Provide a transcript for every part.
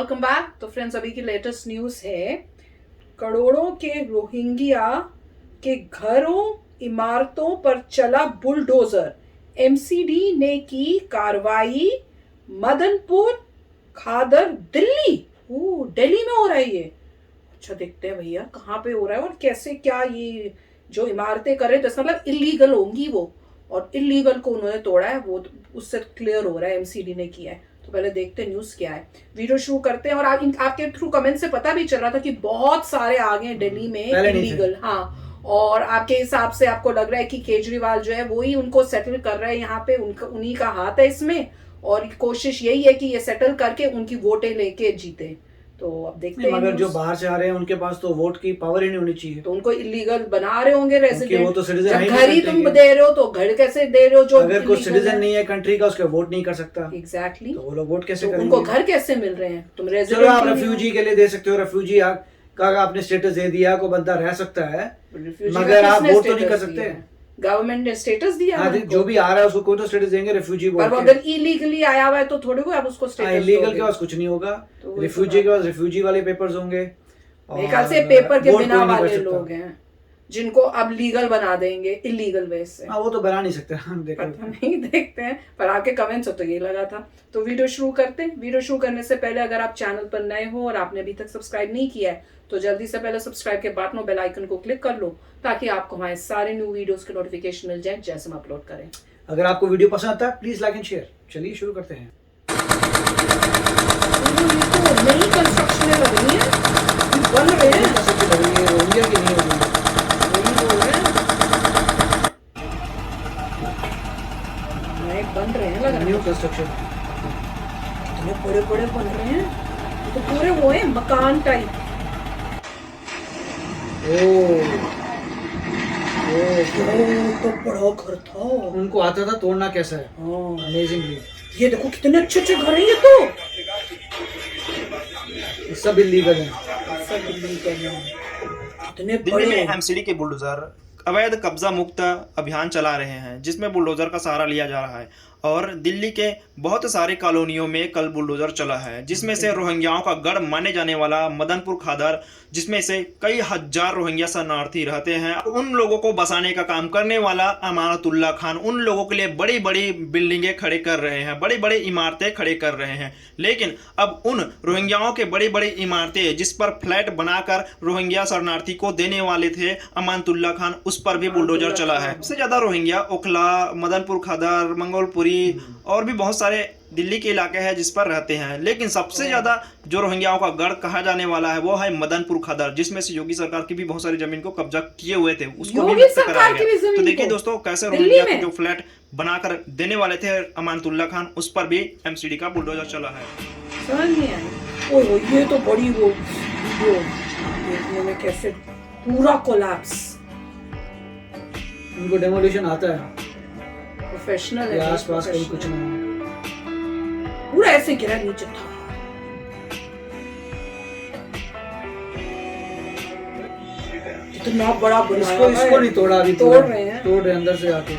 Welcome back. तो friends, अभी की लेटेस्ट न्यूज़ है, करोड़ों के रोहिंग्या के घरों इमारतों पर चला बुलडोजर। एमसीडी ने की कार्रवाई। मदनपुर खादर दिल्ली, दिल्ली में हो रहा है ये। अच्छा, देखते हैं भैया कहाँ पे हो रहा है और कैसे, क्या ये जो इमारतें कर रहे हैं तो मतलब इलीगल होंगी वो, और इलीगल को उन्होंने तोड़ा है, वो उससे क्लियर हो रहा है एमसीडी ने किया है। तो पहले देखते हैं न्यूज़ क्या है, वीडियो शुरू करते हैं। और आपके थ्रू कमेंट से पता भी चल रहा था कि बहुत सारे आ गए दिल्ली में इलीगल। हाँ, और आपके हिसाब से आपको लग रहा है कि केजरीवाल जो है वो ही उनको सेटल कर रहा है यहाँ पे, उनका उन्हीं का हाथ है इसमें, और कोशिश यही है कि ये सेटल करके उनकी वोटें लेके जीते। तो अब देखते हैं। मगर जो बाहर से आ रहे हैं उनके पास तो वोट की पावर ही नहीं होनी चाहिए, तो उनको इलीगल बना रहे होंगे रेजिडेंट। वो तो सिटीजन है, घर ही तुम दे रहे हो तो घर कैसे दे रहे हो? जो अगर कोई सिटीजन नहीं है कंट्री का, उसके वोट नहीं कर सकता। एग्जैक्टली, तो वो लोग वोट कैसे तो करेंगे? उनको घर कैसे मिल रहे हैं? तुम रेजिडेंट, चलो आप रेफ्यूजी के लिए दे सकते हो, रेफ्यूजी का आपने स्टेटस दे दिया, को बंदा रह सकता है, मगर आप वोट तो नहीं कर सकते। गवर्नमेंट ने स्टेटस दिया है, जो भी आ रहा है उसको कोई तो स्टेटस देंगे रेफ्यूजी बोल के। अगर इलीगली आया हुआ है तो थोड़ी को आप उसको स्टेटस इलीगल के पास कुछ नहीं होगा, रेफ्यूजी के पास रेफ्यूजी वाले पेपर्स होंगे। मेरे ख्याल से पेपर के बिना वाले लोग हैं जिनको अब लीगल बना देंगे इलीगल वे से। वो तो बना नहीं सकते, पता नहीं, देखते हैं। पर आपके कमेंट्स हो तो ये लगा था। तो वीडियो शुरू करते हैं। वीडियो शुरू करने से पहले अगर आप चैनल पर नए हो और आपने अभी तक सब्सक्राइब नहीं किया है तो जल्दी से पहले सब्सक्राइब के बटन और बेल आइकन को क्लिक कर लो, ताकि आपको हमारे सारे न्यू वीडियोस के नोटिफिकेशन मिल जाए जैसे हम अपलोड करें। अगर आपको वीडियो पसंद आता है प्लीज लाइक एंड शेयर। चलिए शुरू करते हैं। नई कंस्ट्रक्शन लग रही है, बन रहे हैं। रोहिंग्या की नहीं होगी, बन रहे हैं, लग रहा है न्यू कंस्ट्रक्शन। कितने बड़े बड़े बन रहे हैं, तो पूरे वो है मकान टाइप। तो बड़ा घर था, उनको आता था तोड़ना कैसा है। अमेजिंगली। ये देखो कितने अच्छे अच्छे घर हैं, ये तो सब इलीगल है, सब इलीगल है। कितने दिल्ली में एमसीडी के बुलडोजर अवैध कब्जा मुक्त अभियान चला रहे हैं, जिसमें बुलडोजर का सहारा लिया जा रहा है। और दिल्ली के बहुत सारी कॉलोनियों में कल बुलडोजर चला है, जिसमें से रोहिंग्याओं का गढ़ माने जाने वाला मदनपुर खादर, जिसमें से कई हजार रोहिंग्या शरणार्थी रहते हैं, उन लोगों को बसाने का काम करने वाला अमानतुल्लाह खान उन लोगों के लिए बड़ी बड़ी बिल्डिंगें खड़े कर रहे हैं, बड़ी बड़ी इमारतें खड़े कर रहे हैं। लेकिन अब उन रोहिंग्याओं के बड़ी बड़ी इमारतें जिस पर फ्लैट बनाकर रोहिंग्या शरणार्थी को देने वाले थे अमानतुल्लाह खान, उस पर भी बुलडोजर चला है। सबसे ज्यादा रोहिंग्या ओखला, मदनपुर खादर, मंगोलपुरी और भी बहुत सारे दिल्ली के इलाके हैं जिस पर रहते हैं। लेकिन सबसे ज्यादा जो रोहिंग्याओं का गढ़ कहा जाने वाला है वो है मदनपुर खादर, जिसमें से योगी सरकार की भी बहुत सारी जमीन को कब्जा किए हुए थे, उसको भी मुक्त कराया गया। तो देखिए दोस्तों, कैसे रोहिंग्या को जो फ्लैट बनाकर देने वाले थे अमानतुल्लाह खान, उस पर भी एमसीडी का बुलडोजर चला है। समझ नहीं आई। ओए ये तो बड़ी वो देखने में कैसे पूरा कोलैप्स। उनको डेमोलिशन आता है, प्रोफेशनल है, आसपास कहीं कुछ नहीं, पूरा ऐसे गिरा नीचे था। कितना बड़ा बनाया है। इसको नहीं तोड़ा, अभी तोड़ रहे हैं, तोड़ रहे अंदर से आके,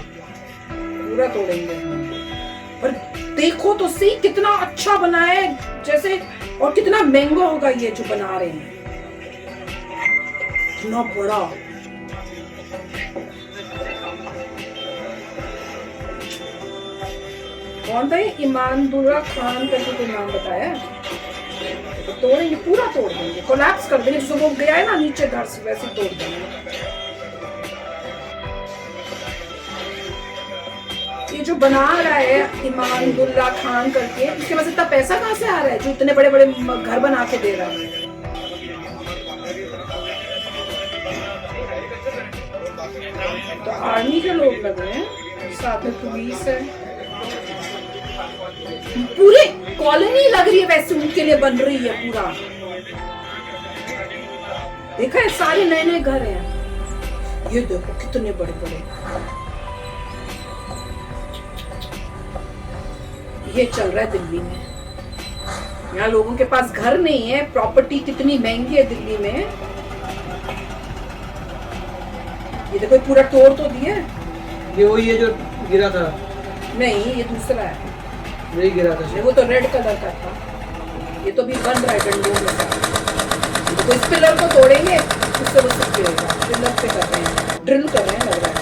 पूरा तोड़ेंगे। पर देखो तो सही कितना अच्छा बना है जैसे, और कितना महंगा होगा ये जो बना रहे हैं, कितना बड़ा। कौन था ये? इमानतुल्लाह खान करके कोई नाम बताया। तो तोड़ेंगे, पूरा तोड़ देंगे, कोलैप्स कर देंगे। जैसे वो गया है ना नीचे घर से, वैसे तोड़ देंगे। ये जो बना रहा है इमानतुल्लाह खान करके, इसके पास इतना पैसा कहाँ से आ रहा है जो इतने बड़े बड़े घर बना के दे रहा है? तो आर्मी के लोग लग रहे हैं, साथ में पुलिस है, पूरी कॉलोनी लग रही है वैसे उनके लिए बन रही है पूरा। देखा है, सारे नए नए घर हैं। ये देखो कितने बड़े बड़े। ये चल रहा है दिल्ली में। यहाँ लोगों के पास घर नहीं है, प्रॉपर्टी कितनी महंगी है दिल्ली में। ये देखो पूरा तोड़ तो दिया। ये वही है जो गिरा था? नहीं, ये दूसरा है, वही गिरा था, वो तो रेड कलर का था। ये तो भी बन रहा है डंडों में से। तो इस पिलर को तोड़ेंगे, उससे वो सब गिरेगा। पिलर पे कर रहे हैं, ड्रिल कर रहे हैं लग रहा है।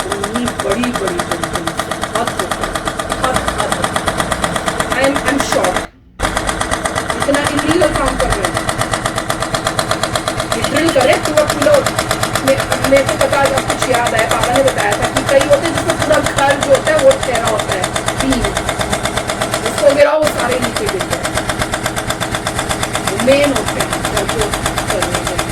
इतनी बड़ी बड़ी बिल्डिंग, आई एम शॉक्ड। इतना इलीगल काम कर रहे हैं। ड्रिल करे पूरा पिलर। मेरे को पता है, कुछ याद है, पापा ने बताया था कि कई होते हैं जिसमें पूरा घर जो होता है वो टेरा होता है, बीम उसको गिरा वो सारे नीचे गिरते हैं। मेन होते हैं घर को करने के लिए।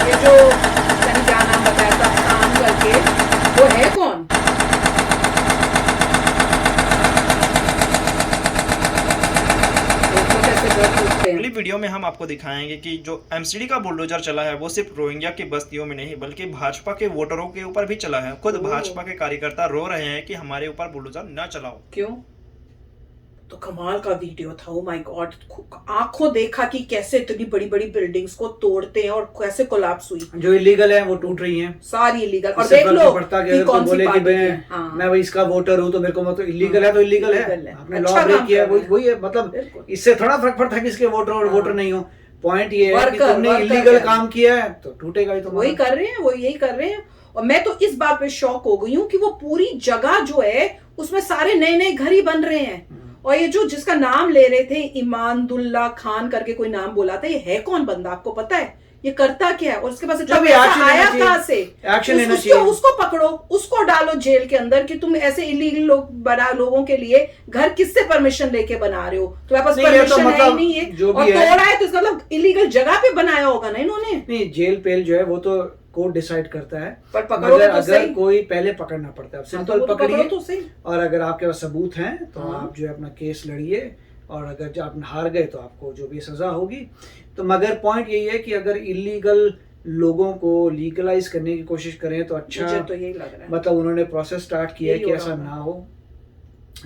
ये जो मैंने क्या नाम बताया था काम करके, वो है कौन? अगली वीडियो में हम आपको दिखाएंगे कि जो एमसीडी का बुलडोजर चला है वो सिर्फ रोहिंग्या की बस्तियों में नहीं बल्कि भाजपा के वोटरों के ऊपर भी चला है। खुद भाजपा के कार्यकर्ता रो रहे हैं कि हमारे ऊपर बुलडोजर न चलाओ। क्यों? तो कमाल का वीडियो था। ओ माय गॉड, आंखों देखा कि कैसे इतनी बड़ी बड़ी बिल्डिंग्स को तोड़ते हैं और कैसे कोलैप्स हुई। जो इलीगल है वो टूट रही हैं, सारी इलीगल। और देख लो कि कौन बोले कि मैं भाई इसका वोटर हूँ तो मेरे को मतलब इलीगल है तो इलीगल है। आपने लॉ ब्रेक किया, वही है। मतलब इससे थोड़ा फर्क पड़ता है कि इसके वोटर और वोटर नहीं हो। पॉइंट ये है कि तुमने इलीगल काम किया है तो टूटेगा ही। तो वही कर रहे हैं, वो यही कर रहे हैं। और मैं तो इस बात पे शॉक हो गई हूँ कि वो पूरी जगह जो है उसमें सारे नए नए घर ही बन रहे हैं। और ये जो जिसका नाम ले रहे थे, इमादुल्ला खान करके कोई नाम बोला था, ये है कौन बंदा आपको पता है? ये करता क्या है? और उसके पास इतना पैसा आया कहाँ से? उसको पकड़ो, उसको डालो जेल के अंदर कि तुम ऐसे इलीगल लोगों के लिए घर किससे परमिशन लेके बना रहे हो? तुम्हारे पास परमिशन है ही नहीं है और तोड़ा है तो इसका मतलब इलीगल जगह पे बनाया होगा ना इन्होंने। नहीं, जेल पेल जो है वो तो कोर्ट डिसाइड करता है, पर पकड़ोगे तो अगर कोई पहले पकड़ना पड़ता है। सिंपल पकड़िए तो सही। और अगर आपके पास सबूत हैं तो आप जो है अपना केस लड़िए, और अगर जो आप हार गए तो आपको जो भी सजा होगी। तो मगर पॉइंट यही है कि अगर इलीगल लोगों को लीगलाइज करने की कोशिश करें तो अच्छा। तो यही लग रहा है। मतलब उन्होंने प्रोसेस स्टार्ट किया है कि ऐसा ना हो।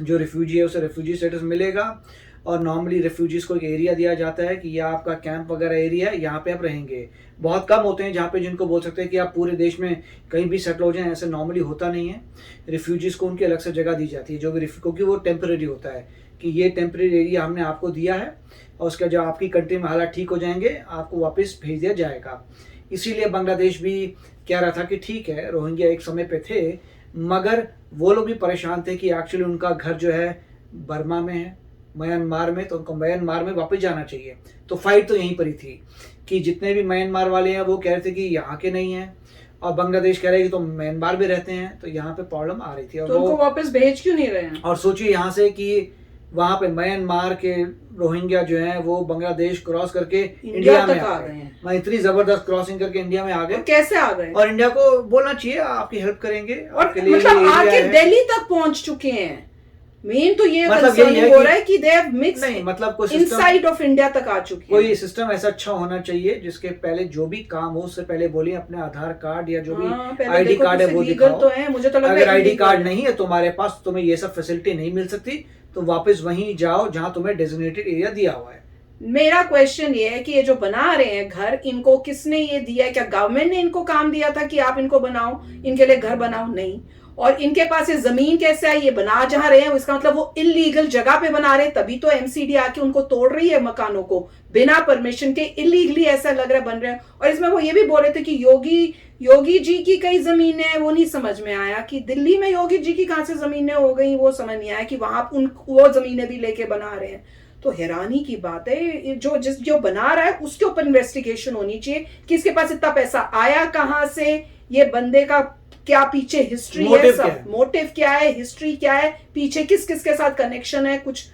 जो रिफ्यूजी है उसे रिफ्यूजी स्टेटस मिलेगा, और नॉर्मली रिफ्यूजीज को एक एरिया दिया जाता है कि यह आपका कैंप वगैरह एरिया है, यहाँ पे आप रहेंगे। बहुत कम होते हैं जहाँ पे जिनको बोल सकते हैं कि आप पूरे देश में कहीं भी सेटल हो जाएं, ऐसे नॉर्मली होता नहीं है। रिफ्यूजीज को उनकी अलग से जगह दी जाती है जो भी क्योंकि वो टेम्परेरी होता है कि ये टेम्परेरी एरिया हमने आपको दिया है, और उसका जब आपकी कंट्री में हालात ठीक हो जाएंगे आपको वापस भेज दिया जाएगा। इसीलिए बांग्लादेश भी कह रहा था कि ठीक है, रोहिंग्या एक समय पे थे, मगर वो लोग भी परेशान थे कि एक्चुअली उनका घर जो है बर्मा में है, म्यांमार में, तो उनको म्यांमार में वापस जाना चाहिए। तो फाइट तो यहीं पर ही थी कि जितने भी म्यांमार वाले हैं वो कह रहे थे कि यहाँ के नहीं हैं, और बांग्लादेश कह रहे हैं कि तो म्यांमार में रहते हैं, तो यहाँ पे प्रॉब्लम आ रही थी। और तो उनको वापस भेज क्यों नहीं रहे हैं? और सोचिए यहाँ से कि वहाँ पे म्यांमार के रोहिंग्या जो हैं वो बांग्लादेश क्रॉस करके इंडिया में आ गए हैं। मैं इतनी जबरदस्त क्रॉसिंग करके इंडिया में आ गए। कैसे आ गए? और इंडिया को बोलना चाहिए आपकी हेल्प करेंगे, और मतलब आके दिल्ली तक पहुंच चुके हैं। मेन तो ये मतलब यही हो रहा है कि दे हैव मिक्स, नहीं मतलब कोई इनसाइड ऑफ इंडिया तक आ चुके हैं। कोई सिस्टम ऐसा अच्छा होना चाहिए जिसके पहले जो भी काम हो उससे पहले बोलिए अपने आधार कार्ड या जो भी आईडी कार्ड है वो दिखाओ। तो है, मुझे तो लग रहा है अगर आईडी कार्ड नहीं है तुम्हारे पास, तुम्हें ये सब फैसिलिटी नहीं मिल सकती, तो वापस वहीं जाओ जहां तुम्हें डेजिग्नेटेड एरिया दिया हुआ है। मेरा क्वेश्चन ये है कि ये जो बना रहे हैं घर, इनको किसने ये दिया है? क्या गवर्नमेंट ने इनको काम दिया था कि आप इनको बनाओ, इनके लिए घर बनाओ? नहीं। और इनके पास ये जमीन कैसे आई? ये बना जहां रहे हैं इसका मतलब वो इलीगल जगह पे बना रहे हैं, तभी तो एमसीडी आके उनको तोड़ रही है मकानों को बिना परमिशन के, इलीगली ऐसा लग रहा है बन रहे हैं। और इसमें वो ये भी बोल रहे थे कि योगी जी की कई जमीनें हैं, वो नहीं समझ में आया कि दिल्ली में योगी जी की कहां से जमीनें हो गई, वो समझ नहीं आया कि वहां वो जमीनें भी लेके बना रहे हैं। तो हैरानी की बात है, जो बना रहा है उसके ऊपर इन्वेस्टिगेशन होनी चाहिए कि इसके पास इतना पैसा आया कहां से, ये बंदे का क्या पीछे हिस्ट्री है, सब मोटिव क्या है, हिस्ट्री क्या है, पीछे किस किस के साथ कनेक्शन है। कुछ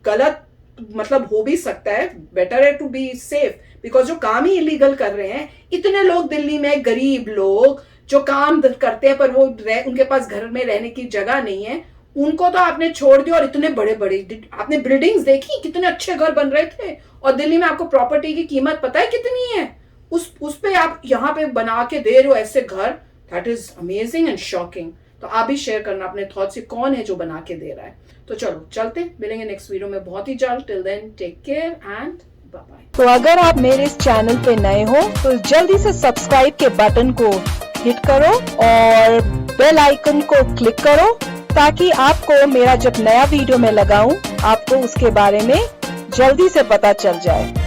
गलत मतलब हो भी सकता है, बेटर है टू बी सेफ, बिकॉज जो काम ही इलीगल कर रहे हैं, इतने लोग दिल्ली में, गरीब लोग जो काम करते हैं पर वो उनके पास घर में रहने की जगह नहीं है, उनको तो आपने छोड़ दिया। और इतने बड़े बड़े आपने बिल्डिंग्स देखी, कितने अच्छे घर बन रहे थे। और दिल्ली में आपको प्रॉपर्टी की कीमत पता है कितनी है? उस पे आप यहाँ पे बना के दे रहे हो ऐसे घर। That is amazing and shocking. तो आप भी शेयर करना अपने थॉट्स, ये कौन है जो बना के दे रहा है। तो चलो चलते, मिलेंगे नेक्स्ट वीडियो में बहुत ही जल्द। Till then take care and bye bye. तो अगर आप मेरे इस चैनल पे नए हो तो जल्दी से सब्सक्राइब के बटन को हिट करो और बेल आइकन को क्लिक करो, ताकि आपको मेरा जब नया वीडियो मैं लगाऊं आपको उसके बारे में जल्दी से पता चल जाए।